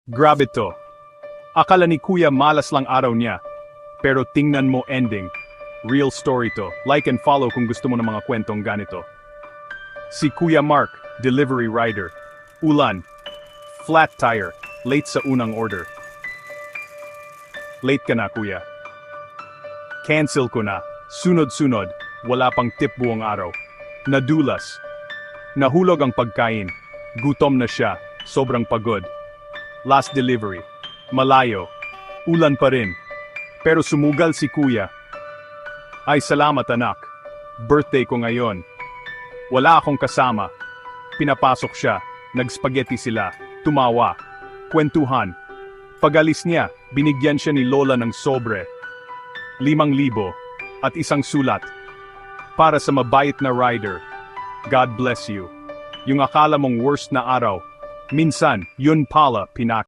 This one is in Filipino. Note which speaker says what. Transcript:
Speaker 1: Grabe to. Akala ni Kuya malas lang araw niya. Pero tingnan mo ending. Real story to. Like and follow kung gusto mo ng mga kwentong ganito. Si Kuya Mark, delivery rider. Ulan. Flat tire. Late sa unang order. Late ka na, Kuya. Cancel ko na. Sunod-sunod. Wala pang tip buong araw. Nadulas. Nahulog ang pagkain. Gutom na siya. Sobrang pagod. Last delivery. Malayo. Ulan pa rin. Pero sumugal si Kuya. Ay salamat anak. Birthday ko ngayon. Wala akong kasama. Pinapasok siya. Nagspaghetti sila. Tumawa. Kwentuhan. Pag-alis niya, binigyan siya ni Lola ng sobre. 5,000 at isang sulat. Para sa mabait na rider. God bless you. Yung akala mong worst na araw, minsan, yun pala